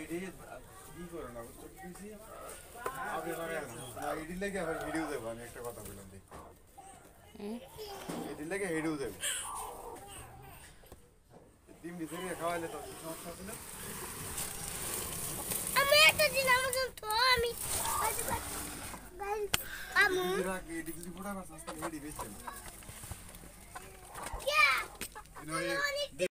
কি করে না বুঝছো কিছু আপনি না এডি লেগে আবার ভিডিও দেব আমি একটা কথা বললাম দেখ এডি লেগে ভিডিও দেব ডিম ভিতরে খাওয়াইলে তো সমস্যা ছিল আমি একটা দিন আমাকে তো আমি আমু এডি যদি পুরা মাছ আসলে এডি বেচছেন কে